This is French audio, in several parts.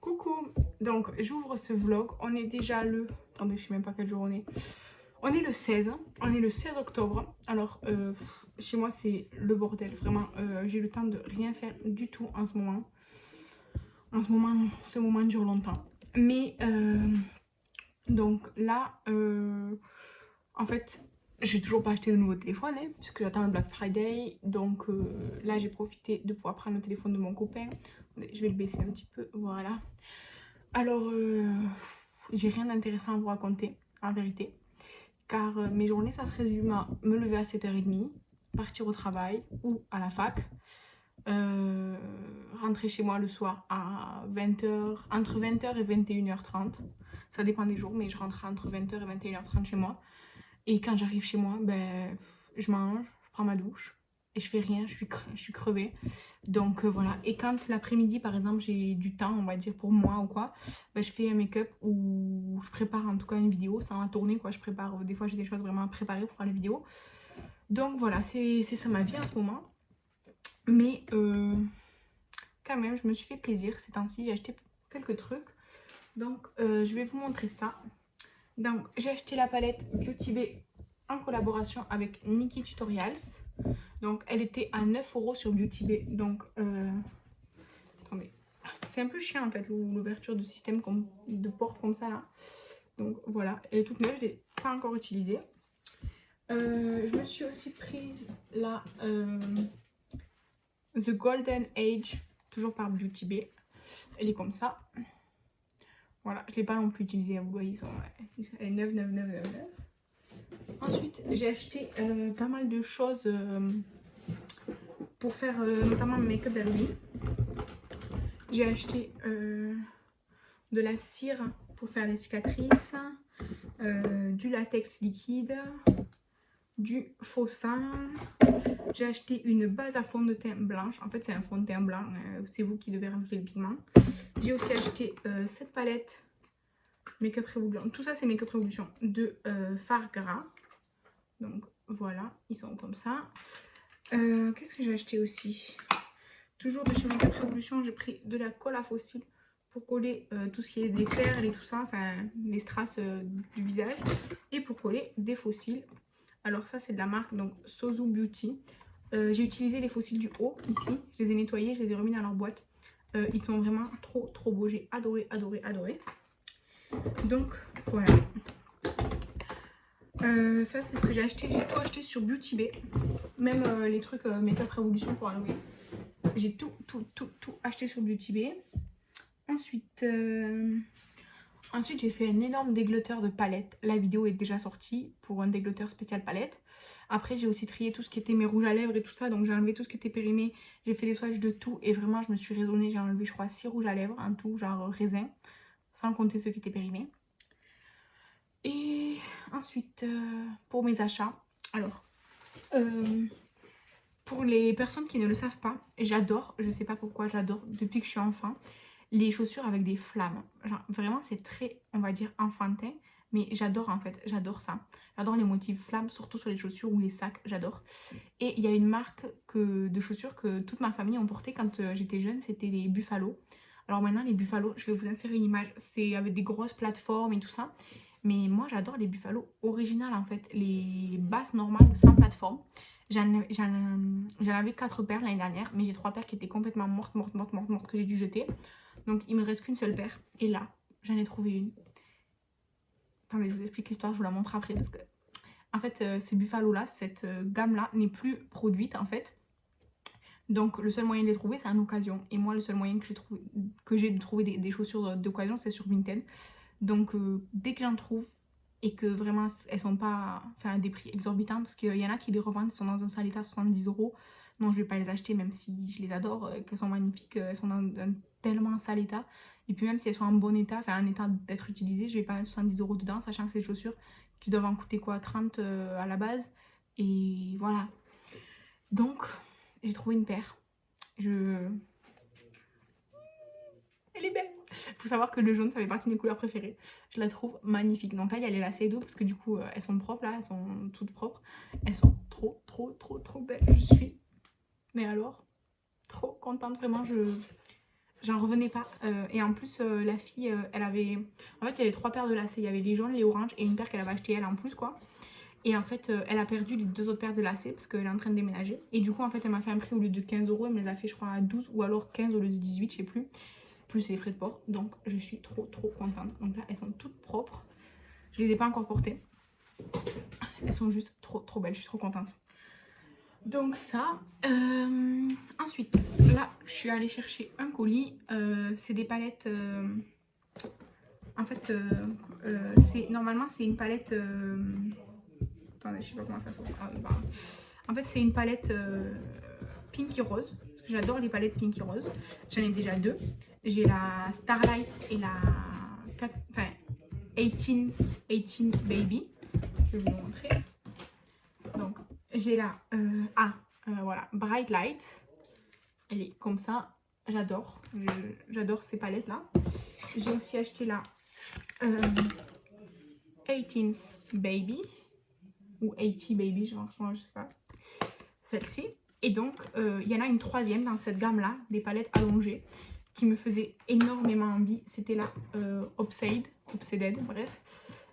Coucou, donc j'ouvre ce vlog, on est déjà le... Attendez, je sais même pas quel jour on est. On est le 16, on est le 16 octobre. Alors, chez moi c'est le bordel, vraiment. J'ai le temps de rien faire du tout en ce moment. Ce moment dure longtemps. Mais, donc là, en fait, j'ai toujours pas acheté de nouveau téléphone, hein, puisque j'attends le Black Friday. Donc là, j'ai profité de pouvoir prendre le téléphone de mon copain. Je vais le baisser un petit peu, voilà. Alors, j'ai rien d'intéressant à vous raconter, en vérité. Car mes journées, ça se résume à me lever à 7h30, partir au travail ou à la fac, rentrer chez moi le soir à 20h, entre 20h et 21h30. Ça dépend des jours, mais je rentre entre 20h et 21h30 chez moi. Et quand j'arrive chez moi, ben, je mange, je prends ma douche et je fais rien, je suis crevée. Donc voilà. Et quand l'après-midi, par exemple, j'ai du temps, on va dire pour moi ou quoi, ben, je fais un make-up ou je prépare en tout cas une vidéo sans la tourner, quoi. Je prépare, des fois j'ai des choses vraiment à préparer pour faire les vidéos. Donc voilà, c'est ça ma vie en ce moment. Mais quand même, je me suis fait plaisir ces temps-ci, j'ai acheté quelques trucs. Donc je vais vous montrer ça. Donc j'ai acheté la palette Beauty Bay en collaboration avec Nikki Tutorials. Donc elle était à 9 € sur Beauty Bay. Donc attendez, c'est un peu chiant en fait l'ouverture de système de porte comme ça là. Donc voilà, elle est toute neuve, je l'ai pas encore utilisée. Je me suis aussi prise la The Golden Age, toujours par Beauty Bay. Elle est comme ça. Voilà, je l'ai pas non plus utilisée, vous voyez, elle est neuve, neuve, neuve, neuve, neuve. Ensuite, j'ai acheté pas mal de choses pour faire notamment mon make-up d'Halloween. J'ai acheté de la cire pour faire les cicatrices, du latex liquide, du faux sang. J'ai acheté une base à fond de teint blanche. En fait, c'est un fond de teint blanc. C'est vous qui devez rajouter le pigment. J'ai aussi acheté cette palette Make-up Revolution. Tout ça, c'est Make-up Revolution de fard gras. Donc voilà, ils sont comme ça. Qu'est-ce que j'ai acheté aussi? Toujours de chez Make-up Revolution, j'ai pris de la colle à faux cils pour coller tout ce qui est des perles et tout ça, enfin les strass du visage, et pour coller des faux cils. Alors ça c'est de la marque donc Sozu Beauty. J'ai utilisé les faux cils du haut ici, je les ai nettoyés, je les ai remis dans leur boîte. Ils sont vraiment trop beaux, j'ai adoré, adoré, adoré. Donc voilà. Ça c'est ce que j'ai acheté, j'ai tout acheté sur Beauty Bay. Même les trucs Make-up Revolution pour Halloween. J'ai tout acheté sur Beauty Bay. Ensuite, j'ai fait un énorme déglotteur de palette. La vidéo est déjà sortie pour un déglotteur spécial palette. Après, j'ai aussi trié tout ce qui était mes rouges à lèvres et tout ça. Donc, j'ai enlevé tout ce qui était périmé. J'ai fait les swatchs de tout. Et vraiment, je me suis raisonnée. J'ai enlevé, je crois, 6 rouges à lèvres en tout, genre raisin. Sans compter ceux qui étaient périmés. Et ensuite, pour mes achats. Alors, pour les personnes qui ne le savent pas, j'adore, je sais pas pourquoi, j'adore depuis que je suis enfant, les chaussures avec des flammes. Genre, vraiment, c'est très, on va dire, enfantin. Mais j'adore en fait, j'adore ça. J'adore les motifs flammes, surtout sur les chaussures ou les sacs, j'adore. Et il y a une marque de chaussures que toute ma famille ont porté quand j'étais jeune, c'était les Buffalo. Alors maintenant, les Buffalo, je vais vous insérer une image, c'est avec des grosses plateformes et tout ça. Mais moi, j'adore les Buffalo originales en fait, les basses normales sans plateforme. J'en avais 4 paires l'année dernière, mais j'ai 3 paires qui étaient complètement mortes, que j'ai dû jeter. Donc il me reste qu'une seule paire. Et là, j'en ai trouvé une. Attendez, je vous explique l'histoire, je vous la montre après parce que... En fait, ces Buffalo là, cette gamme là n'est plus produite en fait. Donc le seul moyen de les trouver, c'est en occasion. Et moi, le seul moyen que j'ai de trouver des chaussures d'occasion, c'est sur Vinted. Donc dès que j'en trouve et que vraiment elles sont pas à des prix exorbitants, parce qu'il y en a qui les revendent, elles sont dans un sale état 70 €. Non, je vais pas les acheter même si je les adore, qu'elles sont magnifiques, elles sont dans un tellement sale état. Et puis même si elles sont en bon état, enfin en état d'être utilisées, je vais pas mettre 70 € dedans, sachant que c'est des chaussures qui doivent en coûter quoi, 30 à la base. Et voilà. Donc j'ai trouvé une paire. Elle est belle. Faut savoir que le jaune, ça fait partie de mes couleurs préférées. Je la trouve magnifique. Donc là, il y a les lacets d'eau parce que du coup, elles sont propres là, elles sont toutes propres. Elles sont trop belles. Je suis, mais alors, trop contente. Vraiment, j'en revenais pas. Et en plus, la fille, elle avait... En fait, il y avait 3 paires de lacets. Il y avait les jaunes, les oranges et une paire qu'elle avait acheté elle en plus, quoi. Et en fait, elle a perdu les 2 autres paires de lacets parce qu'elle est en train de déménager. Et du coup, en fait, elle m'a fait un prix au lieu de 15 euros. Elle me les a fait, je crois, à 12 ou alors 15 au lieu de 18, je sais plus. Plus les frais de port. Donc, je suis trop contente. Donc là, elles sont toutes propres. Je les ai pas encore portées. Elles sont juste trop belles. Je suis trop contente. Donc ça. Ensuite, là, je suis allée chercher un colis. C'est des palettes... En fait, normalement, c'est une palette... Attendez, je sais pas comment ça s'appelle. Ah, bah. En fait, c'est une palette Pinky Rose. J'adore les palettes Pinky Rose. J'en ai déjà 2. J'ai la Starlight et la 18 Baby. Je vais vous montrer. Donc, j'ai la voilà, Bright Light. Elle est comme ça. J'adore. J'adore ces palettes-là. J'ai aussi acheté la 18 Baby. Ou 80 Baby, je sais pas. Celle-ci. Et donc, il y en a une 3e dans cette gamme-là, des palettes allongées, qui me faisait énormément envie. C'était la Obseded, bref.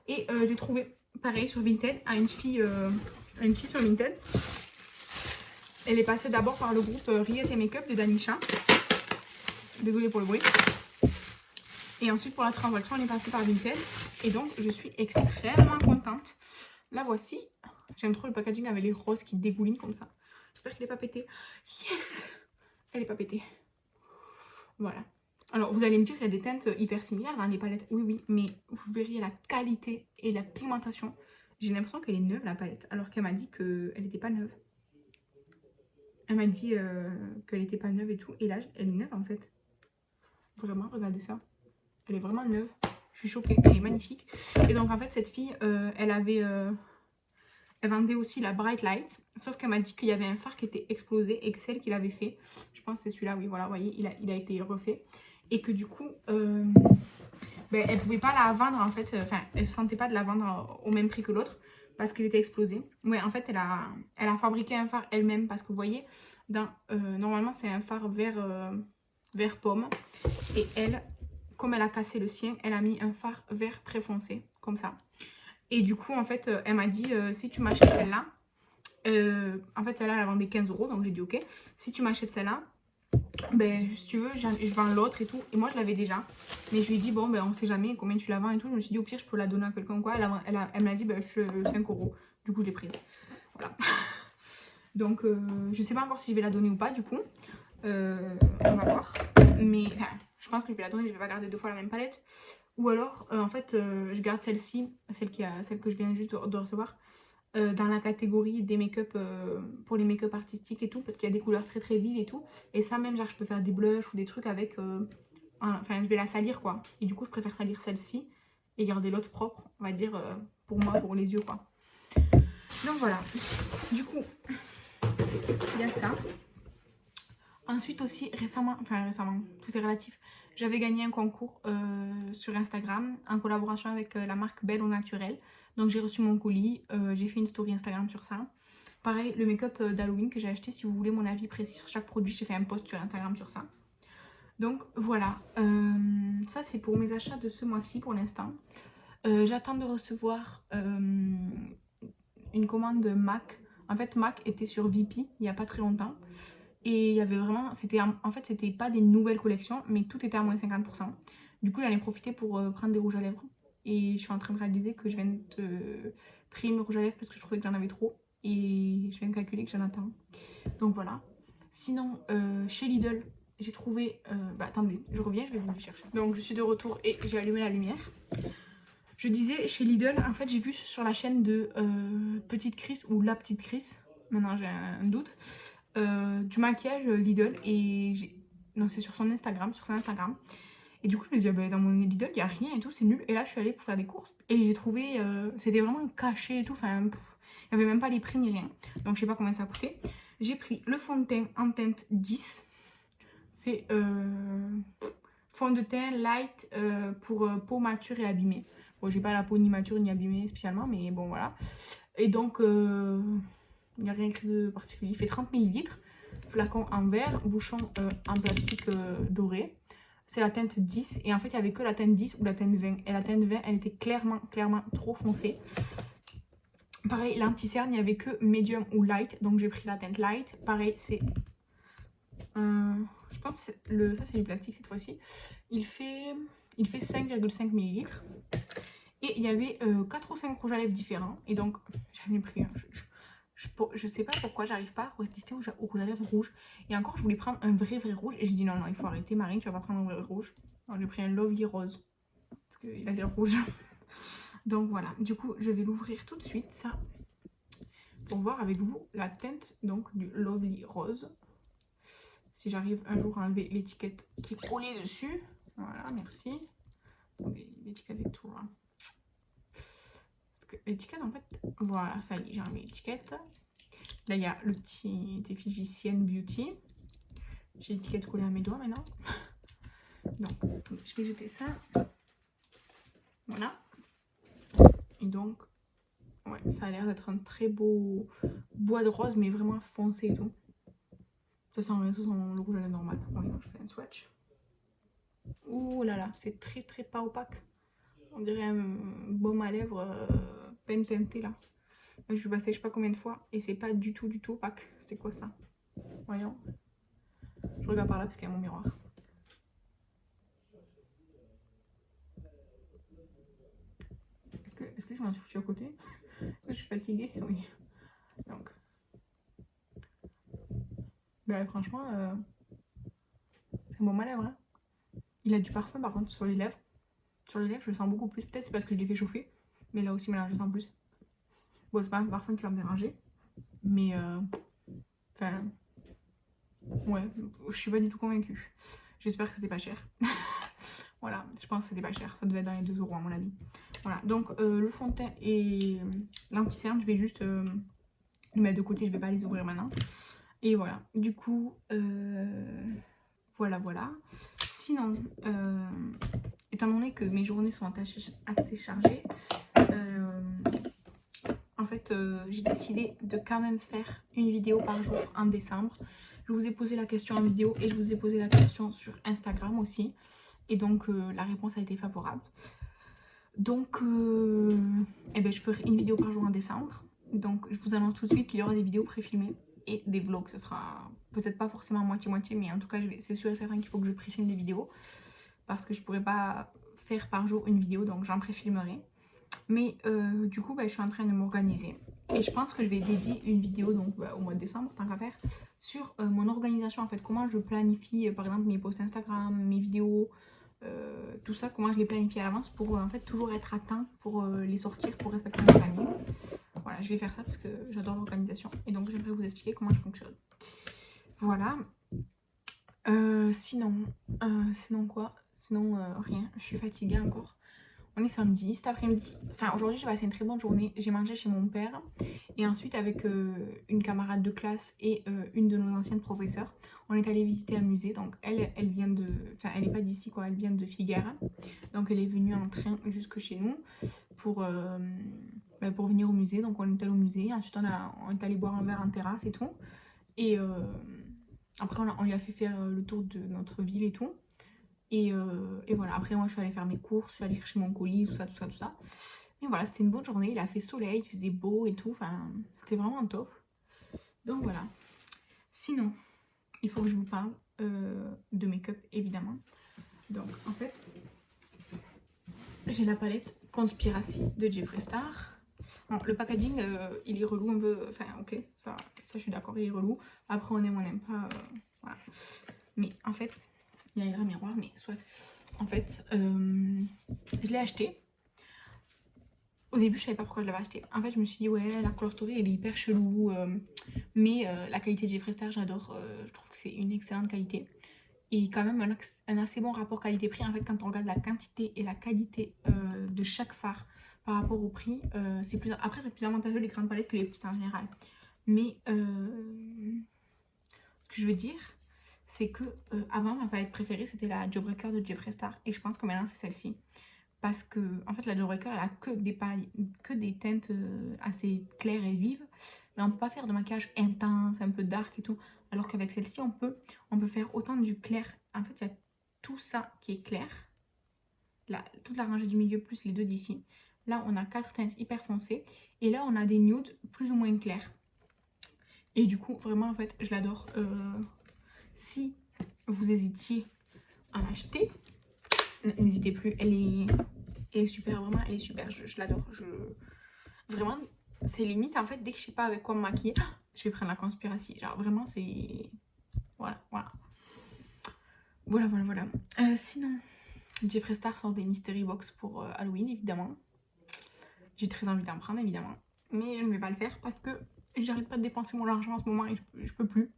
Et j'ai trouvé, pareil, sur Vinted, à une fille sur Vinted. Elle est passée d'abord par le groupe Riette et Makeup de Danisha. Désolée pour le bruit. Et ensuite, pour la transaction, elle est passée par Vinted. Et donc, je suis extrêmement contente. La voici. J'aime trop le packaging avec les roses qui dégoulinent comme ça. J'espère qu'elle n'est pas pétée. Yes! Elle n'est pas pétée. Voilà. Alors, vous allez me dire qu'il y a des teintes hyper similaires dans les palettes. Oui, oui, mais vous verriez la qualité et la pigmentation. J'ai l'impression qu'elle est neuve, la palette. Alors qu'elle m'a dit qu'elle n'était pas neuve. Elle m'a dit qu'elle n'était pas neuve et tout. Et là, elle est neuve, en fait. Vraiment, regardez ça. Elle est vraiment neuve. Je suis choquée. Elle est magnifique. Et donc, en fait, cette fille, elle vendait aussi la Bright Light, sauf qu'elle m'a dit qu'il y avait un phare qui était explosé et que celle qu'il avait fait, je pense que c'est celui-là, oui, voilà, vous voyez, il a été refait. Et que du coup, elle pouvait pas la vendre en fait, enfin, elle se sentait pas de la vendre au même prix que l'autre parce qu'il était explosé. Ouais, en fait, elle a fabriqué un phare elle-même parce que vous voyez, normalement, c'est un phare vert pomme. Et elle, comme elle a cassé le sien, elle a mis un phare vert très foncé, comme ça. Et du coup, en fait, elle m'a dit, si tu m'achètes celle-là, en fait, celle-là, elle vendait 15 euros, donc j'ai dit ok. Si tu m'achètes celle-là, ben, si tu veux, je vends l'autre et tout. Et moi, je l'avais déjà. Mais je lui ai dit, bon, ben, on sait jamais combien tu la vends et tout. Je me suis dit, au pire, je peux la donner à quelqu'un ou quoi. Elle m'a dit, ben, 5 euros. Du coup, je l'ai prise. Voilà. Donc, je sais pas encore si je vais la donner ou pas, du coup. On va voir. Mais, enfin, je pense que je vais la donner, je vais pas garder 2 fois la même palette. Ou alors, en fait, je garde celle-ci, celle que je viens juste de recevoir, dans la catégorie des make-up, pour les make-up artistiques et tout, parce qu'il y a des couleurs très vives et tout. Et ça même, genre, je peux faire des blushs ou des trucs avec... enfin, je vais la salir, quoi. Et du coup, je préfère salir celle-ci et garder l'autre propre, on va dire, pour moi, pour les yeux, quoi. Donc, voilà. Du coup, il y a ça. Ensuite aussi, récemment, tout est relatif, j'avais gagné un concours sur Instagram en collaboration avec la marque Belle au Naturel. Donc j'ai reçu mon colis, j'ai fait une story Instagram sur ça. Pareil, le make-up d'Halloween que j'ai acheté, si vous voulez mon avis précis sur chaque produit, j'ai fait un post sur Instagram sur ça. Donc voilà, ça c'est pour mes achats de ce mois-ci pour l'instant. J'attends de recevoir une commande de MAC. En fait, MAC était sur VP il n'y a pas très longtemps. Et il y avait vraiment, en fait, c'était pas des nouvelles collections, mais tout était à moins 50%. Du coup, j'en ai profité pour prendre des rouges à lèvres. Et je suis en train de réaliser que je viens de trier mes rouges à lèvres parce que je trouvais que j'en avais trop. Et je viens de calculer que j'en attends. Donc voilà. Sinon, chez Lidl, j'ai trouvé... attendez, je reviens, je vais vous les chercher. Donc je suis de retour et j'ai allumé la lumière. Je disais, chez Lidl, en fait, j'ai vu sur la chaîne de Petite Chris ou La Petite Chris. Maintenant, j'ai un doute. Du maquillage Lidl et non, c'est sur son Instagram, et du coup je me dis dans mon Lidl il n'y a rien et tout, c'est nul. Et là je suis allée pour faire des courses et j'ai trouvé c'était vraiment caché et tout, enfin il n'y avait même pas les prix ni rien, donc je sais pas combien ça a coûté. J'ai pris le fond de teint en teinte 10, c'est fond de teint light pour peau mature et abîmée. Bon, j'ai pas la peau ni mature ni abîmée spécialement, mais bon voilà. Et donc il n'y a rien écrit de particulier. Il fait 30 ml. Flacon en verre, bouchon en plastique doré. c'est la teinte 10. Et en fait, il n'y avait que la teinte 10 ou la teinte 20. Et la teinte 20, elle était clairement trop foncée. Pareil, l'anti-cerne, il n'y avait que medium ou light. Donc j'ai pris la teinte light. Pareil, c'est... je pense que ça c'est du plastique cette fois-ci. Il fait 5,5 ml. Et il y avait 4 ou 5 rouges à lèvres différents. Et donc, j'en ai pris un. Je sais pas pourquoi j'arrive pas à résister au rouge à lèvres rouge. Et encore, je voulais prendre un vrai rouge. Et j'ai dit non, il faut arrêter, Marine, tu vas pas prendre un vrai rouge. Alors, j'ai pris un Lovely Rose. Parce qu'il a l'air rouge. Donc voilà, du coup, je vais l'ouvrir tout de suite, ça. Pour voir avec vous la teinte donc du Lovely Rose. Si j'arrive un jour à enlever l'étiquette qui est collée dessus. Voilà, merci. L'étiquette et tout, hein. L'étiquette en fait, voilà, ça y est, j'ai enlevé l'étiquette. Là il y a le petit Effigy Beauty. J'ai l'étiquette collée à mes doigts maintenant. Donc je vais jeter ça. Voilà. Et donc, ouais, ça a l'air d'être un très beau bois de rose, mais vraiment foncé et tout. Ça sent le rouge à lèvres normal. Oui, je fais un swatch. Ouh là là, c'est très pas opaque. On dirait un baume à lèvres peine teintée là. Je suis passée je sais pas combien de fois et c'est pas du tout opaque. C'est quoi ça? Voyons. Je regarde par là parce qu'il y a mon miroir. Est-ce que je m'en suis foutue à côté? Est-ce que je suis fatiguée? Oui. Donc. Bah franchement, c'est un baume à lèvres. Hein. Il a du parfum par contre sur les lèvres. Sur les lèvres, je le sens beaucoup plus. Peut-être c'est parce que je l'ai fait chauffer. Mais là aussi, maintenant, je le sens plus. Bon, c'est pas un parfum qui va me déranger. Mais, enfin, ouais, je suis pas du tout convaincue. J'espère que c'était pas cher. Voilà, je pense que c'était pas cher. Ça devait être dans les 2 € à mon avis. Voilà, donc le fond de teint et l'anti-cerne, je vais juste les mettre de côté. Je vais pas les ouvrir maintenant. Et voilà, du coup, voilà. Sinon, étant donné que mes journées sont assez chargées, en fait, j'ai décidé de quand même faire une vidéo par jour en décembre. Je vous ai posé la question en vidéo et je vous ai posé la question sur Instagram aussi. Et donc, la réponse a été favorable. Donc, eh ben, je ferai une vidéo par jour en décembre. Donc, je vous annonce tout de suite qu'il y aura des vidéos pré-filmées et des vlogs. Ce sera peut-être pas forcément moitié-moitié, mais en tout cas, c'est sûr et certain qu'il faut que je pré-filme des vidéos. Parce que je pourrais pas faire par jour une vidéo, donc j'en pré-filmerai. Mais du coup, je suis en train de m'organiser. Et je pense que je vais dédier une vidéo donc, au mois de décembre, tant qu'à faire, sur mon organisation en fait. Comment je planifie par exemple mes posts Instagram, mes vidéos, tout ça, comment je les planifie à l'avance pour en fait toujours être à temps pour les sortir, pour respecter mon planning. Voilà, je vais faire ça parce que j'adore l'organisation. Et donc j'aimerais vous expliquer comment je fonctionne. Voilà. Sinon quoi? Sinon rien, je suis fatiguée encore. On est samedi, cet après-midi, enfin aujourd'hui j'ai passé une très bonne journée, j'ai mangé chez mon père et ensuite avec une camarade de classe et une de nos anciennes professeurs, on est allé visiter un musée. Donc elle vient de, enfin elle n'est pas d'ici quoi, elle vient de Figueres, donc elle est venue en train jusque chez nous pour venir au musée. Donc on est allé au musée, ensuite on est allé boire un verre en terrasse et tout, et après on lui a fait faire le tour de notre ville et tout. Et voilà, après moi je suis allée faire mes courses, je suis allée chercher mon colis, tout ça. Et voilà, c'était une bonne journée, il a fait soleil, il faisait beau et tout, enfin c'était vraiment top. Donc voilà. Sinon, il faut que je vous parle de make-up évidemment. Donc en fait, j'ai la palette Conspiracy de Jeffree Star. Bon, le packaging, il est relou un peu, enfin ok, ça je suis d'accord, il est relou. Après on n'aime pas, voilà. Mais en fait, il y a un grand miroir, mais soit. En fait, je l'ai acheté. Au début, je savais pas pourquoi je l'avais acheté. En fait, je me suis dit, ouais, la Color Story, elle est hyper chelou. Mais la qualité de Jeffree Star, j'adore. Je trouve que c'est une excellente qualité. Et quand même, un assez bon rapport qualité-prix. En fait, quand on regarde la quantité et la qualité de chaque fard par rapport au prix, c'est plus... Après, c'est plus avantageux les grandes palettes que les petites en général. Mais ce que je veux dire, c'est que avant ma palette préférée c'était la Jawbreaker de Jeffree Star et je pense que maintenant c'est celle-ci parce que en fait la Jawbreaker elle a que des teintes assez claires et vives, mais on peut pas faire de maquillage intense, un peu dark et tout, alors qu'avec celle-ci on peut faire autant du clair. En fait il y a tout ça qui est clair, là, toute la rangée du milieu plus les deux d'ici. Là, on a 4 teintes hyper foncées. Et là, on a des nudes plus ou moins clairs. Et du coup, vraiment, en fait, je l'adore. Si vous hésitiez à l'acheter, n'hésitez plus. Elle est super, vraiment, elle est super. Je l'adore. Vraiment, c'est limite, en fait, dès que je sais pas avec quoi me maquiller, je vais prendre la Conspiracy. Genre, vraiment, c'est... Voilà, voilà. Voilà. Sinon, Jeffree Star sort des Mystery Box pour Halloween, évidemment. J'ai très envie d'en prendre, évidemment. Mais je ne vais pas le faire parce que j'arrête pas de dépenser mon argent en ce moment et je peux plus.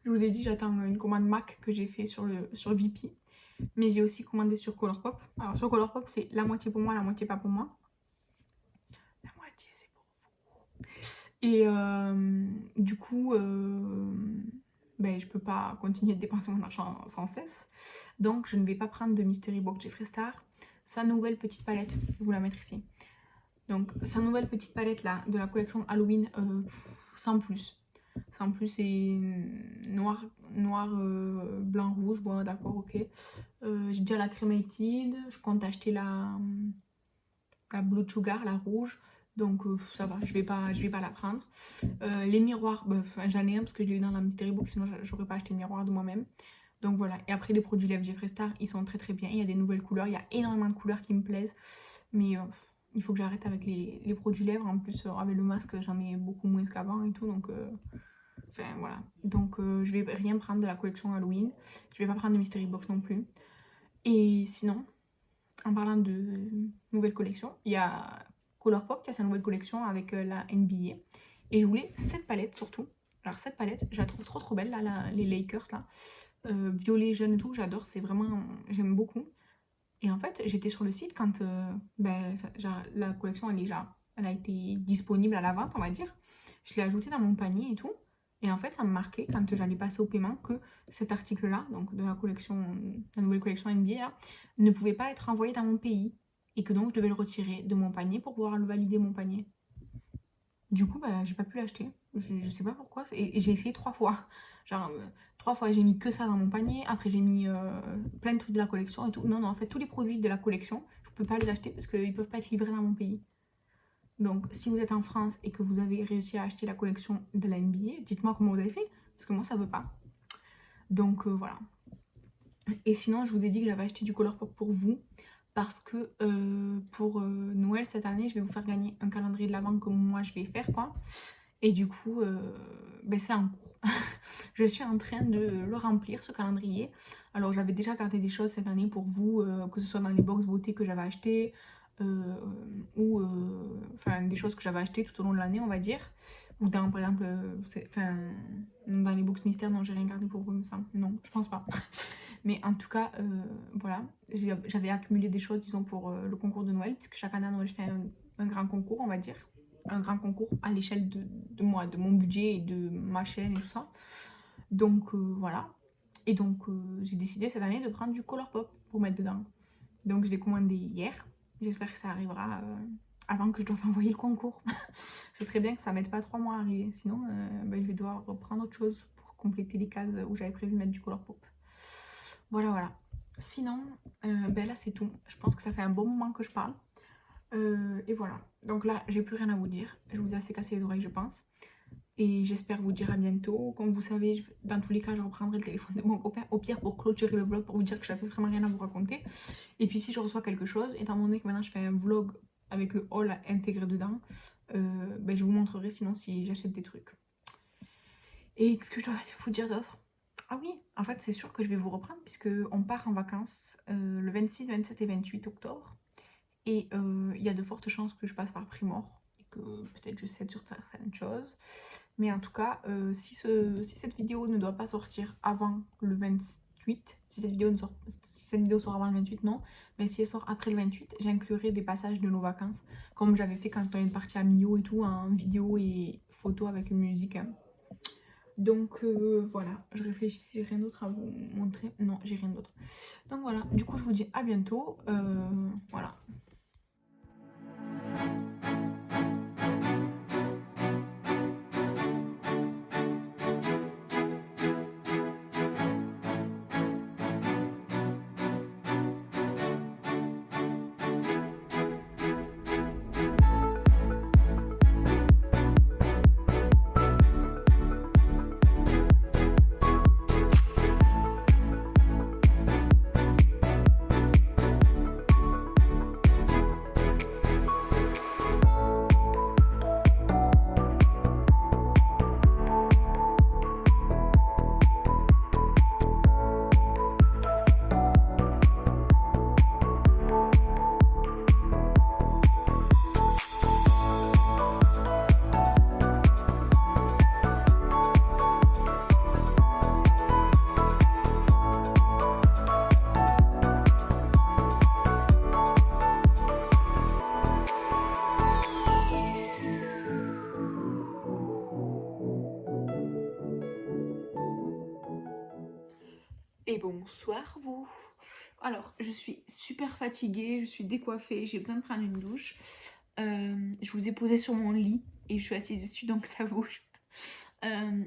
Je vous ai dit, j'attends une commande MAC que j'ai fait sur VP. Mais j'ai aussi commandé sur Colourpop. Alors sur Colourpop, c'est la moitié pour moi, la moitié pas pour moi. La moitié, c'est pour vous. Et du coup, ben, je peux pas continuer de dépenser mon argent sans cesse. Donc je ne vais pas prendre de Mystery Box Jeffree Star. Sa nouvelle petite palette, je vais vous la mettre ici. Donc sa nouvelle petite palette là de la collection Halloween, sans plus. Sans plus, c'est noir, blanc, rouge. Bon, d'accord, ok. J'ai déjà la Cremated. Je compte acheter la Blue Sugar, la rouge. Donc ça va, je vais pas la prendre. Les miroirs, j'en ai un parce que je l'ai eu dans la Mystery Box, sinon j'aurais pas acheté le miroir de moi-même. Donc voilà, et après les produits lèvres Jeffree Star, ils sont très bien. Il y a des nouvelles couleurs, il y a énormément de couleurs qui me plaisent. Mais il faut que j'arrête avec les produits lèvres. En plus, avec le masque, j'en mets beaucoup moins qu'avant et tout. Donc, enfin voilà. Donc, je vais rien prendre de la collection Halloween. Je vais pas prendre de Mystery Box non plus. Et sinon, en parlant de nouvelles collections, il y a Colourpop qui a sa nouvelle collection avec la NBA. Et je voulais cette palette surtout. Alors, cette palette, je la trouve trop belle, là, les Lakers, là. Violet, jaune et tout, j'adore. C'est vraiment... J'aime beaucoup. Et en fait, j'étais sur le site quand la collection elle a été disponible à la vente, on va dire. Je l'ai ajoutée dans mon panier et tout. Et en fait, ça me marquait quand j'allais passer au paiement que cet article-là, donc de la nouvelle collection NBA, là, ne pouvait pas être envoyé dans mon pays. Et que donc, je devais le retirer de mon panier pour pouvoir le valider mon panier. Du coup, j'ai pas pu l'acheter. Je sais pas pourquoi. Et j'ai essayé 3 fois. Genre, 3 fois, j'ai mis que ça dans mon panier. Après, j'ai mis plein de trucs de la collection et tout. Non, en fait, tous les produits de la collection, je peux pas les acheter parce qu'ils peuvent pas être livrés dans mon pays. Donc, si vous êtes en France et que vous avez réussi à acheter la collection de la NBA, dites-moi comment vous avez fait. Parce que moi, ça veut pas. Donc, voilà. Et sinon, je vous ai dit que j'avais acheté du Colourpop pour vous. Parce que pour Noël cette année, je vais vous faire gagner un calendrier de l'Avent comme moi je vais faire, quoi. Et du coup, c'est en cours. Je suis en train de le remplir, ce calendrier. Alors, j'avais déjà gardé des choses cette année pour vous, que ce soit dans les box beauté que j'avais achetées, ou des choses que j'avais achetées tout au long de l'année, on va dire. Ou dans, par exemple, dans les box mystères, non, j'ai rien gardé pour vous, il me semble. Non, je pense pas. Mais en tout cas, voilà, j'avais accumulé des choses, disons, pour le concours de Noël, puisque chaque année à Noël, je fais un grand concours, on va dire. Un grand concours à l'échelle de moi, de mon budget et de ma chaîne et tout ça. Donc voilà. Et donc j'ai décidé cette année de prendre du Colourpop pour mettre dedans. Donc je l'ai commandé hier. J'espère que ça arrivera avant que je doive envoyer le concours. Ce serait bien que ça ne mette pas 3 mois à arriver. Sinon, je vais devoir reprendre autre chose pour compléter les cases où j'avais prévu mettre du Colourpop. Voilà. Sinon, là c'est tout. Je pense que ça fait un bon moment que je parle. Et voilà. Donc là, j'ai plus rien à vous dire. Je vous ai assez cassé les oreilles, je pense. Et j'espère vous dire à bientôt. Comme vous savez, dans tous les cas, je reprendrai le téléphone de mon copain au pire pour clôturer le vlog, pour vous dire que j'avais vraiment rien à vous raconter. Et puis si je reçois quelque chose, étant donné que maintenant je fais un vlog avec le haul intégré dedans, je vous montrerai sinon si j'achète des trucs. Et ce que je dois vous dire d'autre? Ah oui, en fait c'est sûr que je vais vous reprendre puisque on part en vacances le 26, 27 et 28 octobre. Et il y a de fortes chances que je passe par Primor et que peut-être je cède sur certaines choses. Mais en tout cas, si cette vidéo ne doit pas sortir avant le 28, si cette vidéo sort avant le 28, non. Mais si elle sort après le 28, j'inclurai des passages de nos vacances. Comme j'avais fait quand on est parti à Millau et tout, en vidéo et photo avec une musique. Hein. Donc voilà, je réfléchis si j'ai rien d'autre à vous montrer. Non, j'ai rien d'autre. Donc voilà, du coup je vous dis à bientôt. Voilà. Bonsoir vous. Alors, je suis super fatiguée, je suis décoiffée, j'ai besoin de prendre une douche. Je vous ai posé sur mon lit et je suis assise dessus donc ça bouge.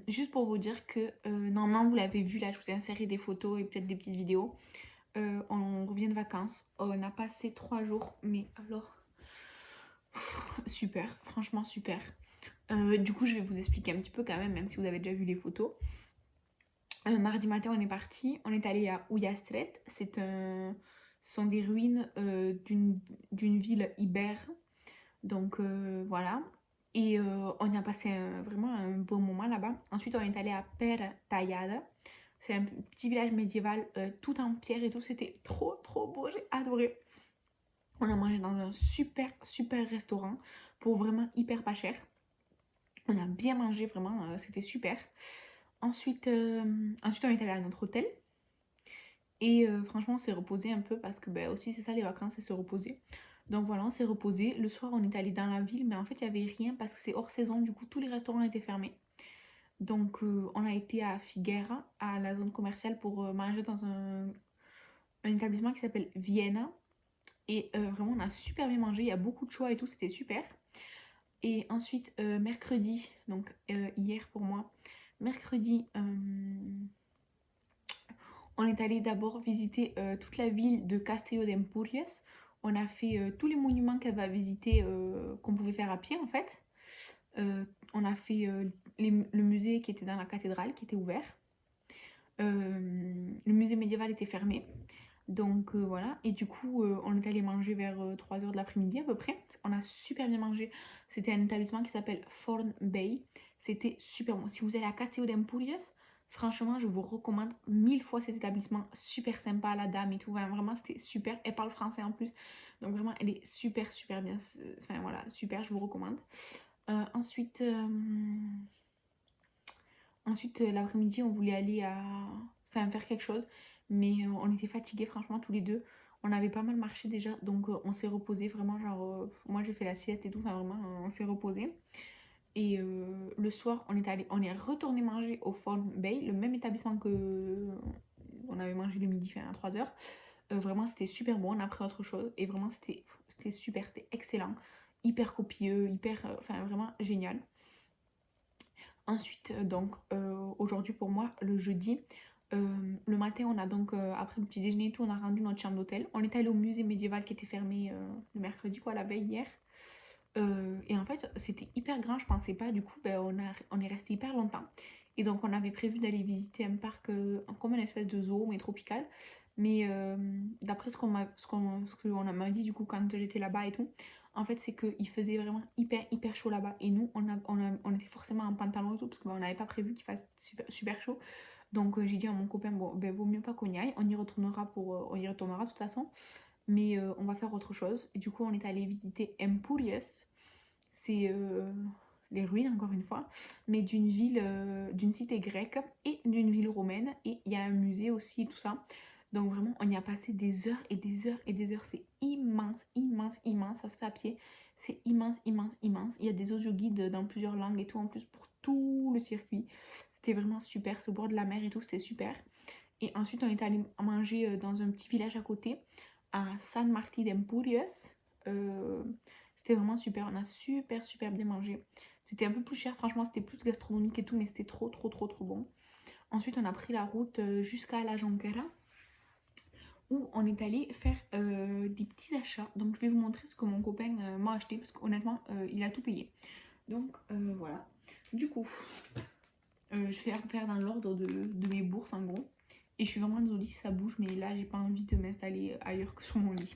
Juste pour vous dire que normalement vous l'avez vu là, je vous ai inséré des photos et peut-être des petites vidéos. On revient de vacances, on a passé 3 jours, mais alors super, franchement super. Du coup je vais vous expliquer un petit peu quand même si vous avez déjà vu les photos. Mardi matin, on est parti. On est allé à Ullastret. Ce sont des ruines d'une ville ibère. Donc voilà. Et on a passé vraiment un bon moment là-bas. Ensuite, on est allé à Per Tallada. C'est un petit village médiéval tout en pierre et tout. C'était trop trop beau. J'ai adoré. On a mangé dans un super super restaurant pour vraiment hyper pas cher. On a bien mangé, vraiment, c'était super. Ensuite, on est allé à notre hôtel. Et franchement, on s'est reposé un peu parce que aussi, c'est ça les vacances, c'est se reposer. Donc voilà, on s'est reposé. Le soir, on est allé dans la ville, mais en fait, il n'y avait rien parce que c'est hors saison. Du coup, tous les restaurants étaient fermés. Donc, on a été à Figuera, à la zone commerciale, pour manger dans un établissement qui s'appelle Vienna. Et vraiment, on a super bien mangé. Il y a beaucoup de choix et tout, c'était super. Et ensuite, mercredi, donc hier pour moi, mercredi, on est allé d'abord visiter toute la ville de Castello d'Empúries. On a fait tous les monuments qu'elle va visiter, qu'on pouvait faire à pied en fait. On a fait le musée qui était dans la cathédrale, qui était ouvert. Le musée médiéval était fermé. Donc voilà, et du coup on est allé manger vers 3h de l'après-midi à peu près. On a super bien mangé. C'était un établissement qui s'appelle Forn Bay. C'était super bon. Si vous allez à Castello d'Empúries, franchement je vous recommande 1000 fois cet établissement. Super sympa, la dame et tout. Enfin, vraiment c'était super. Elle parle français en plus. Donc vraiment elle est super super bien. Enfin voilà, super, je vous recommande. Ensuite, l'après-midi on voulait aller faire quelque chose. Mais on était fatigués franchement tous les deux. On avait pas mal marché déjà, donc on s'est reposé vraiment, genre moi j'ai fait la sieste et tout, enfin vraiment on s'est reposé. Et le soir on est retourné manger au Form Bay, le même établissement que on avait mangé le midi, enfin à 3h. Vraiment c'était super bon, on a pris autre chose et vraiment c'était super, c'était excellent, hyper copieux, hyper, enfin vraiment génial. Ensuite, donc aujourd'hui pour moi, le jeudi, le matin, on a donc, après le petit déjeuner et tout, on a rendu notre chambre d'hôtel. On est allé au musée médiéval qui était fermé le mercredi, quoi, la veille hier. Et en fait, c'était hyper grand, je pensais pas. Du coup, on est resté hyper longtemps. Et donc, on avait prévu d'aller visiter un parc comme une espèce de zoo, mais tropical. Mais d'après ce qu'on m'a dit, du coup, quand j'étais là-bas et tout, en fait, c'est qu'il faisait vraiment hyper, hyper chaud là-bas. Et nous, on était forcément en pantalon et tout, parce qu'on n'avait pas prévu qu'il fasse super, super chaud. Donc, j'ai dit à mon copain, bon, vaut mieux pas qu'on y aille. On y retournera de toute façon. Mais on va faire autre chose. Et du coup, on est allé visiter Empúries. C'est les ruines, encore une fois, mais d'une ville, d'une cité grecque et d'une ville romaine. Et il y a un musée aussi, tout ça. Donc vraiment, on y a passé des heures et des heures et des heures. C'est immense, immense, immense. Ça se fait à pied. C'est immense, immense, immense. Il y a des audio-guides dans plusieurs langues et tout, en plus, pour tout le circuit. C'était vraiment super. Ce bord de la mer et tout, c'était super. Et ensuite, on est allé manger dans un petit village à côté, à San Martín d'Empúries. Euh, C'était vraiment super. On a super, super bien mangé. C'était un peu plus cher, franchement, c'était plus gastronomique et tout, mais c'était trop, trop, trop, trop bon. Ensuite, on a pris la route jusqu'à La Jonquera, où on est allé faire des petits achats. Donc, je vais vous montrer ce que mon copain m'a acheté, parce qu'honnêtement, il a tout payé. Donc, voilà. Du coup, je vais faire dans l'ordre de mes bourses, en gros. Et je suis vraiment désolée si ça bouge, mais là, j'ai pas envie de m'installer ailleurs que sur mon lit.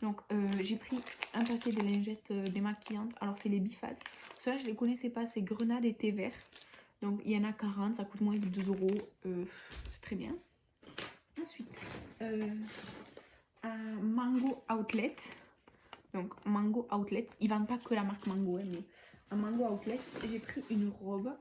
Donc, j'ai pris un paquet de lingettes démaquillantes. Alors, c'est les Bifaz. Ceux-là, je les connaissais pas. C'est grenade et thé vert. Donc, il y en a 40. Ça coûte moins de 2 euros. C'est très bien. Ensuite, à Mango Outlet. Donc, Mango Outlet. Ils vendent pas que la marque Mango, hein, mais à Mango Outlet, j'ai pris une robe.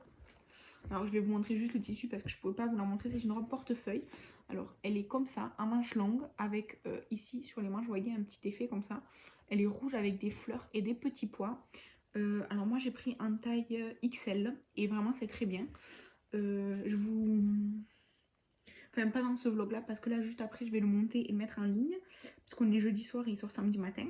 Alors, je vais vous montrer juste le tissu parce que je ne pouvais pas vous la montrer. C'est une robe portefeuille. Alors, elle est comme ça, en manches longues, avec ici sur les manches, vous voyez un petit effet comme ça. Elle est rouge avec des fleurs et des petits pois. Alors, moi, j'ai pris en taille XL et vraiment, c'est très bien. Enfin, pas dans ce vlog là, parce que là, juste après, je vais le monter et le mettre en ligne. Parce qu'on est jeudi soir et il sort samedi matin.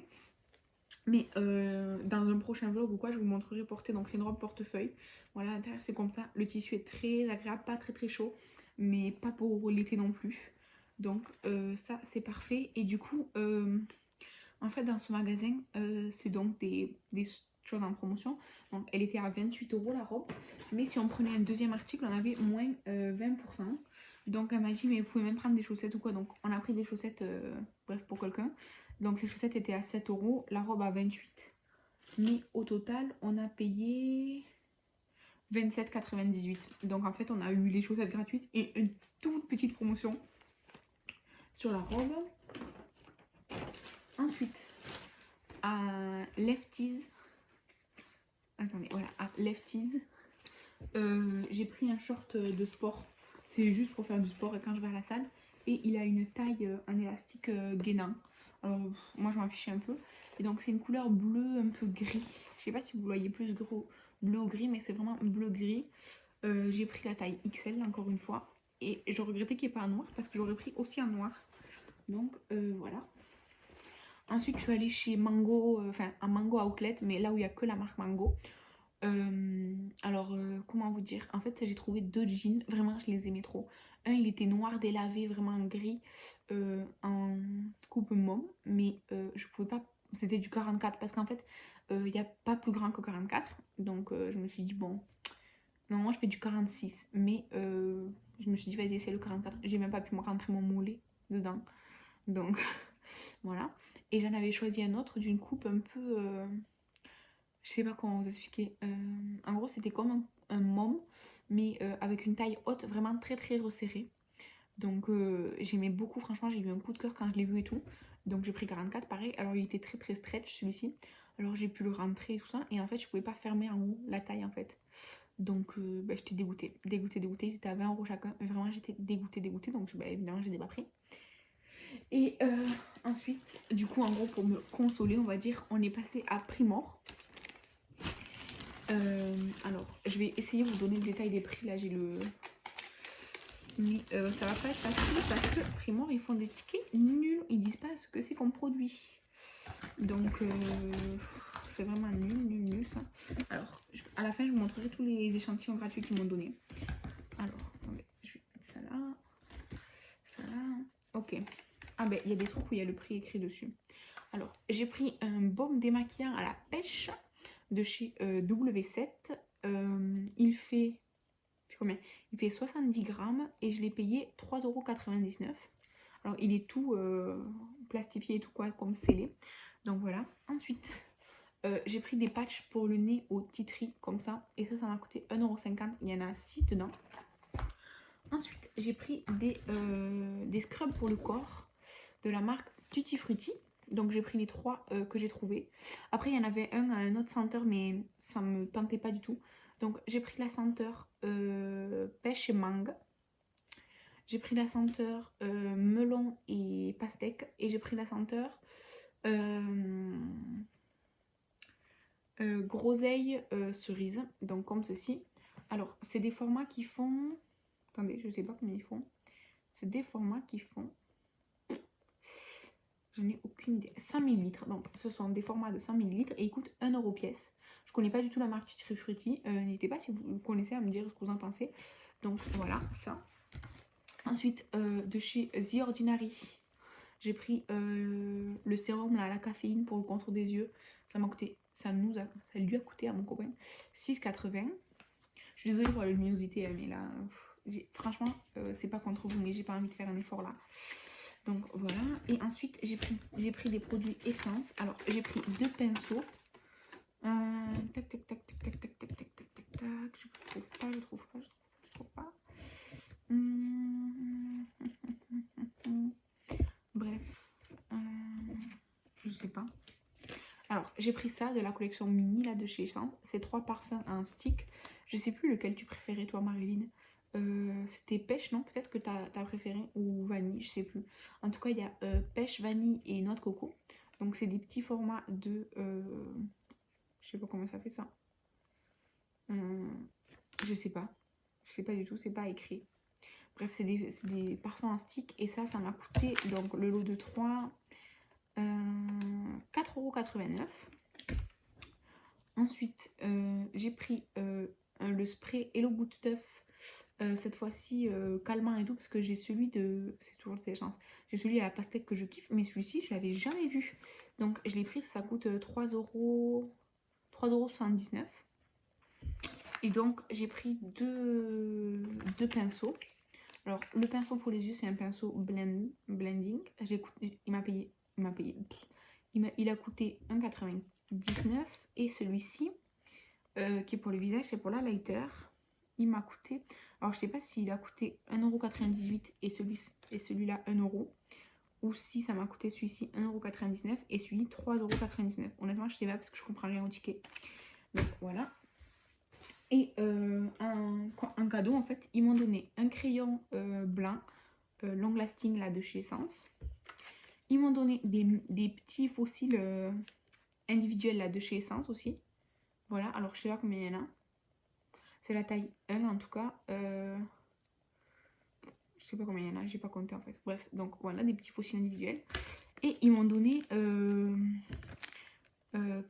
Mais dans un prochain vlog ou quoi, je vous montrerai porter. Donc, c'est une robe portefeuille. Voilà, à l'intérieur, c'est comme ça. Le tissu est très agréable, pas très très chaud, mais pas pour l'été non plus. Donc, ça, c'est parfait. Et du coup, en fait, dans ce magasin, c'est donc des choses en promotion. Donc, elle était à 28 € la robe. Mais si on prenait un deuxième article, on avait moins 20%. Donc, elle m'a dit, mais vous pouvez même prendre des chaussettes ou quoi. Donc, on a pris des chaussettes, bref, pour quelqu'un. Donc, les chaussettes étaient à 7 €, la robe à 28. Mais au total, on a payé 27,98 €. Donc, en fait, on a eu les chaussettes gratuites et une toute petite promotion sur la robe. Ensuite, à Lefties, attendez, voilà, à Lefties, j'ai pris un short de sport. C'est juste pour faire du sport et quand je vais à la salle. Et il a une taille en élastique gainant. Alors, moi je m'en fichais un peu. Et donc, c'est une couleur bleu un peu gris. Je sais pas si vous voyez plus gros, bleu ou gris, mais c'est vraiment bleu-gris. J'ai pris la taille XL encore une fois. Et je regrettais qu'il n'y ait pas un noir parce que j'aurais pris aussi un noir. Donc, voilà. Ensuite, je suis allée chez Mango, enfin un Mango Outlet, mais là où il n'y a que la marque Mango. Alors, comment vous dire? En fait, j'ai trouvé deux jeans, vraiment, je les aimais trop. Un, il était noir délavé, vraiment gris, en coupe môme, mais je pouvais pas. C'était du 44 parce qu'en fait, il n'y a pas plus grand que 44. Donc, je me suis dit, bon, non, moi je fais du 46, mais je me suis dit, vas-y, c'est le 44. J'ai même pas pu me rentrer mon mollet dedans. Donc, voilà. Et j'en avais choisi un autre d'une coupe un peu. Je sais pas comment vous expliquer. En gros, c'était comme un môme, mais avec une taille haute, vraiment très très resserrée. Donc j'aimais beaucoup, franchement, j'ai eu un coup de cœur quand je l'ai vu et tout. Donc j'ai pris 44, pareil. Alors il était très très stretch celui-ci. Alors j'ai pu le rentrer et tout ça. Et en fait, je pouvais pas fermer en haut la taille en fait. Donc bah, j'étais dégoûtée. Dégoûtée, dégoûtée. Ils étaient à 20 € chacun. Mais vraiment, j'étais dégoûtée, dégoûtée. Donc bah, évidemment, je les ai pas pris. Et ensuite, du coup, en gros, pour me consoler, on va dire, on est passé à Primor. Alors, je vais essayer de vous donner le détail des prix. Là, j'ai le... Mais ça va pas être facile parce que Primor, ils font des tickets nuls. Ils disent pas ce que c'est comme produit. Donc, c'est vraiment nul ça. Alors, à la fin, je vous montrerai tous les échantillons gratuits qu'ils m'ont donné. Alors, attendez, je vais mettre ça là. Ça là. Ok. Ah ben, il y a des trucs où il y a le prix écrit dessus. Alors, j'ai pris un baume démaquillant à la pêche de chez W7. Il fait combien? Il fait 70 grammes et je l'ai payé 3,99 €. Alors, il est tout plastifié et tout quoi, comme scellé. Donc voilà. Ensuite, j'ai pris des patchs pour le nez au titri, comme ça. Et ça m'a coûté 1,50 €. Il y en a 6 dedans. Ensuite, j'ai pris des scrubs pour le corps de la marque Tutti Frutti. Donc j'ai pris les 3 que j'ai trouvés. Après, il y en avait un à un autre senteur, mais ça me tentait pas du tout. Donc j'ai pris la senteur pêche et mangue. J'ai pris la senteur melon et pastèque. Et j'ai pris la senteur groseille cerise. Donc comme ceci. Alors, c'est des formats qui font... Attendez, je sais pas combien ils font. C'est des formats qui font... Je n'ai aucune idée. 5 ml. Donc, ce sont des formats de 5 ml et ils coûtent 1 € pièce. Je connais pas du tout la marque Tutti Frutti. N'hésitez pas si vous connaissez à me dire ce que vous en pensez. Donc, voilà, ça. Ensuite, de chez The Ordinary, j'ai pris le sérum là, à la caféine pour le contour des yeux. Ça m'a coûté, ça lui a coûté à mon copain 6,80 €. Je suis désolée pour la luminosité, mais là, franchement, c'est pas contre vous, mais j'ai pas envie de faire un effort là. Donc voilà. Et ensuite, j'ai pris des produits essence. Alors, j'ai pris 2 pinceaux. Tac, tac, tac, tac, tac, tac, tac, tac, tac, tac, tac. Je trouve pas. Bref. Je sais pas. Alors, j'ai pris ça de la collection mini là de chez Essence. C'est 3 parfums en stick. Je sais plus lequel tu préférais toi, Marilyn. C'était pêche, non? Peut-être que t'as préféré, ou vanille, je sais plus. En tout cas, il y a pêche, vanille et noix de coco. Donc c'est des petits formats de... je sais pas comment ça fait ça. Je sais pas. Je sais pas du tout, c'est pas écrit. Bref, c'est des parfums en stick. Et ça m'a coûté, donc le lot de 3, 4,89 €. Ensuite, j'ai pris le spray Hello Good Stuff. Cette fois-ci, calmant et tout, parce que j'ai celui de... C'est toujours des chances. J'ai celui à la pastèque que je kiffe, mais celui-ci, je l'avais jamais vu. Donc, je l'ai pris, ça coûte 3,79 €. Et donc, j'ai pris deux pinceaux. Alors, le pinceau pour les yeux, c'est un pinceau blending. Il a coûté 1,99 €. Et celui-ci, qui est pour le visage, c'est pour la lighter. Il m'a coûté... Alors, je sais pas s'il a coûté 1,98 € et celui-là 1 €. Ou si ça m'a coûté celui-ci 1,99 € et celui 3,99 €. Honnêtement, je sais pas parce que je comprends rien au ticket. Donc, voilà. Et en cadeau, en fait, ils m'ont donné un crayon blanc, long lasting là de chez Essence. Ils m'ont donné des petits fossiles individuels là de chez Essence aussi. Voilà, alors je sais pas combien il y en a. C'est la taille 1 en tout cas. Je sais pas combien il y en a, j'ai pas compté en fait. Bref, donc voilà, des petits fossiles individuels. Et ils m'ont donné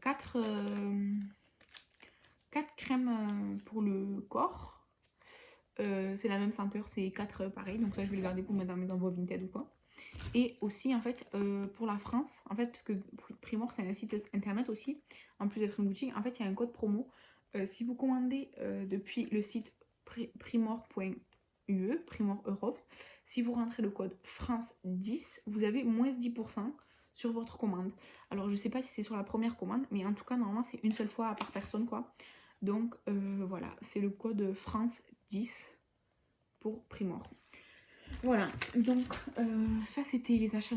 4 crèmes pour le corps. C'est la même senteur, c'est 4 pareil. Donc ça, je vais le garder pour mettre dans mes envois Vinted ou quoi. Et aussi, en fait, pour la France, en fait, parce que Primor, c'est un site internet aussi, en plus d'être une boutique, en fait, il y a un code promo. Si vous commandez depuis le site primor.ue, Primor Europe, si vous rentrez le code France10, vous avez moins 10% sur votre commande. Alors, je sais pas si c'est sur la première commande, mais en tout cas, normalement, c'est une seule fois par personne, quoi. Donc, voilà, c'est le code France10 pour Primor. Voilà, donc ça c'était les achats.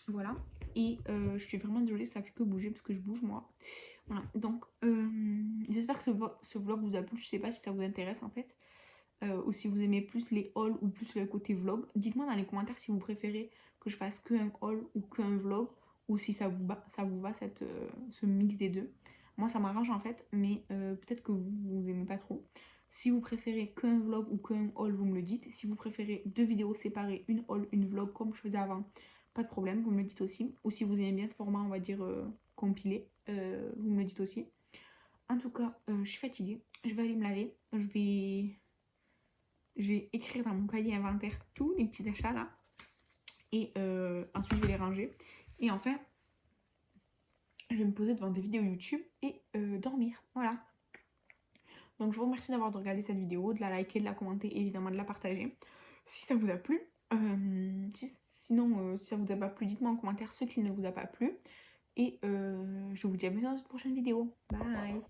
Voilà, et je suis vraiment désolée, ça fait que bouger parce que je bouge moi. Voilà, donc j'espère que ce vlog vous a plu. Je sais pas si ça vous intéresse en fait, ou si vous aimez plus les hauls ou plus le côté vlog. Dites-moi dans les commentaires si vous préférez que je fasse que un haul ou que un vlog, ou si ça vous va ce mix des deux. Moi ça m'arrange en fait, mais peut-être que vous aimez pas trop. Si vous préférez qu'un vlog ou qu'un haul, vous me le dites. Si vous préférez 2 vidéos séparées, une haul, une vlog, comme je faisais avant, pas de problème, vous me le dites aussi. Ou si vous aimez bien ce format, on va dire compilé, vous me le dites aussi. En tout cas, je suis fatiguée. Je vais aller me laver. Je vais écrire dans mon cahier inventaire tous les petits achats là. Et ensuite, je vais les ranger. Et enfin, je vais me poser devant des vidéos YouTube et dormir. Voilà. Donc je vous remercie d'avoir regardé cette vidéo, de la liker, de la commenter, évidemment de la partager. Si ça vous a plu, sinon si ça vous a pas plu, dites-moi en commentaire ce qui ne vous a pas plu. Et je vous dis à bientôt dans une prochaine vidéo. Bye!